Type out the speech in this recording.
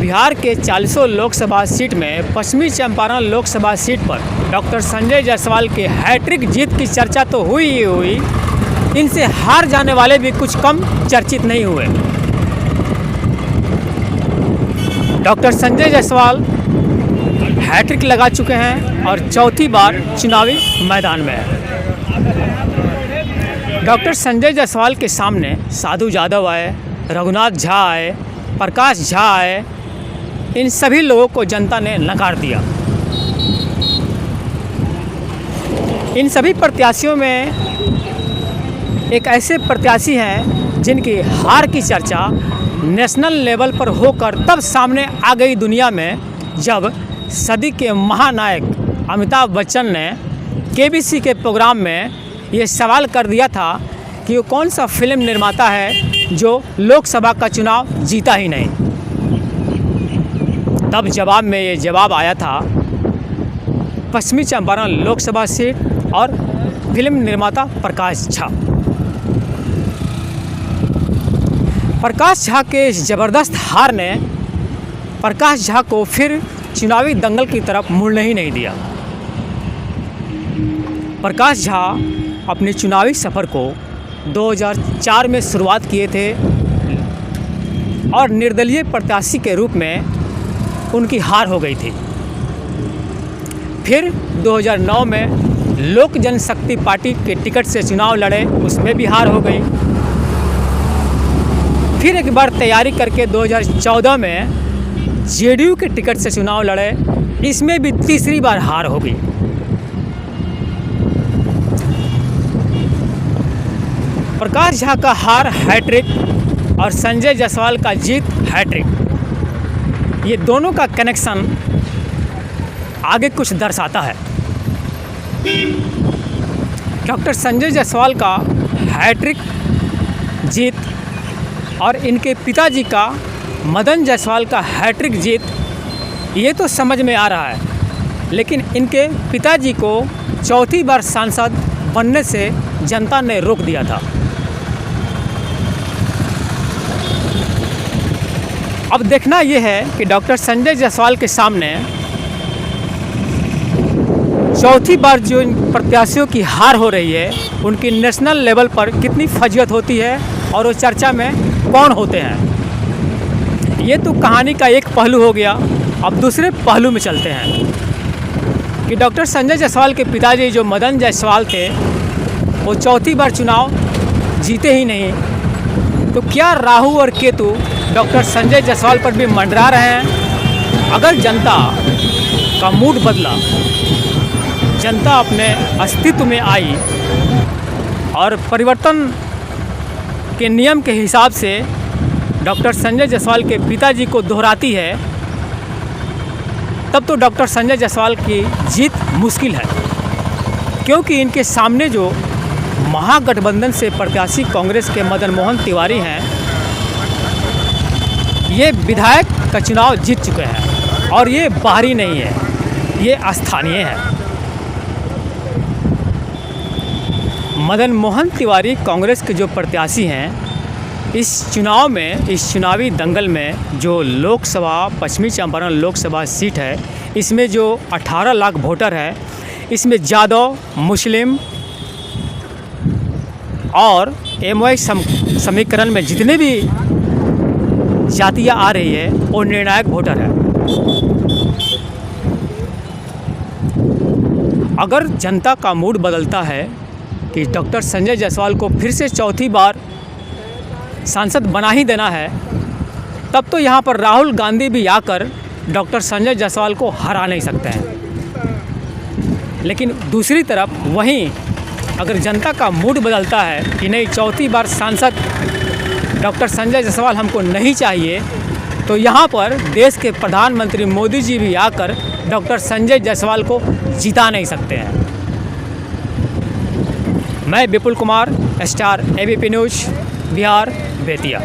बिहार के 40 लोकसभा सीट में पश्चिमी चंपारण लोकसभा सीट पर डॉक्टर संजय जायसवाल के हैट्रिक जीत की चर्चा तो हुई ही हुई, इनसे हार जाने वाले भी कुछ कम चर्चित नहीं हुए। डॉक्टर संजय जायसवाल हैट्रिक लगा चुके हैं और चौथी बार चुनावी मैदान में है। डॉक्टर संजय जायसवाल के सामने साधु यादव आए, रघुनाथ झा आए, प्रकाश झा आए, इन सभी लोगों को जनता ने नकार दिया। इन सभी प्रत्याशियों में एक ऐसे प्रत्याशी हैं जिनकी हार की चर्चा नेशनल लेवल पर होकर तब सामने आ गई दुनिया में, जब सदी के महानायक अमिताभ बच्चन ने केबीसी के प्रोग्राम में ये सवाल कर दिया था कि वो कौन सा फिल्म निर्माता है जो लोकसभा का चुनाव जीता ही नहीं। तब जवाब में ये जवाब आया था पश्चिमी चंपारण लोकसभा सीट और फिल्म निर्माता प्रकाश झा। प्रकाश झा के इस ज़बरदस्त हार ने प्रकाश झा को फिर चुनावी दंगल की तरफ मुड़ने ही नहीं दिया। प्रकाश झा अपने चुनावी सफ़र को 2004 में शुरुआत किए थे और निर्दलीय प्रत्याशी के रूप में उनकी हार हो गई थी। फिर 2009 में लोक जनशक्ति पार्टी के टिकट से चुनाव लड़े, उसमें भी हार हो गई। फिर एक बार तैयारी करके 2014 में जेडीयू के टिकट से चुनाव लड़े, इसमें भी तीसरी बार हार हो गई। प्रकाश झा का हार हैट्रिक और संजय जायसवाल का जीत हैट्रिक, ये दोनों का कनेक्शन आगे कुछ दर्शाता है। डॉक्टर संजय जायसवाल का हैट्रिक जीत और इनके पिताजी का मदन जायसवाल का हैट्रिक जीत, ये तो समझ में आ रहा है, लेकिन इनके पिताजी को चौथी बार सांसद बनने से जनता ने रोक दिया था। अब देखना ये है कि डॉक्टर संजय जायसवाल के सामने चौथी बार जो इन प्रत्याशियों की हार हो रही है, उनकी नेशनल लेवल पर कितनी फजीहत होती है और वो चर्चा में कौन होते हैं। ये तो कहानी का एक पहलू हो गया। अब दूसरे पहलू में चलते हैं कि डॉक्टर संजय जायसवाल के पिताजी जो मदन जायसवाल थे, वो चौथी बार चुनाव जीते ही नहीं, तो क्या राहु और केतु डॉक्टर संजय जायसवाल पर भी मंडरा रहे हैं? अगर जनता का मूड बदला, जनता अपने अस्तित्व में आई और परिवर्तन के नियम के हिसाब से डॉक्टर संजय जायसवाल के पिताजी को दोहराती है, तब तो डॉक्टर संजय जायसवाल की जीत मुश्किल है। क्योंकि इनके सामने जो महागठबंधन से प्रत्याशी कांग्रेस के मदन मोहन तिवारी हैं, ये विधायक का चुनाव जीत चुके हैं और ये बाहरी नहीं है, ये स्थानीय है। मदन मोहन तिवारी कांग्रेस के जो प्रत्याशी हैं, इस चुनाव में, इस चुनावी दंगल में जो लोकसभा पश्चिमी चंपारण लोकसभा सीट है, इसमें जो 18 लाख वोटर है, इसमें यादव, मुस्लिम और एमवाई समीकरण में जितने भी जातियाँ आ रही है, वो निर्णायक वोटर है। अगर जनता का मूड बदलता है कि डॉक्टर संजय जायसवाल को फिर से चौथी बार सांसद बना ही देना है, तब तो यहाँ पर राहुल गांधी भी आकर डॉक्टर संजय जायसवाल को हरा नहीं सकते हैं। लेकिन दूसरी तरफ वहीं अगर जनता का मूड बदलता है कि नहीं, चौथी बार सांसद डॉक्टर संजय जायसवाल हमको नहीं चाहिए, तो यहाँ पर देश के प्रधानमंत्री मोदी जी भी आकर डॉक्टर संजय जायसवाल को जिता नहीं सकते हैं। मैं Vipul Kumar, star ABP news, Bihar, Bettiah.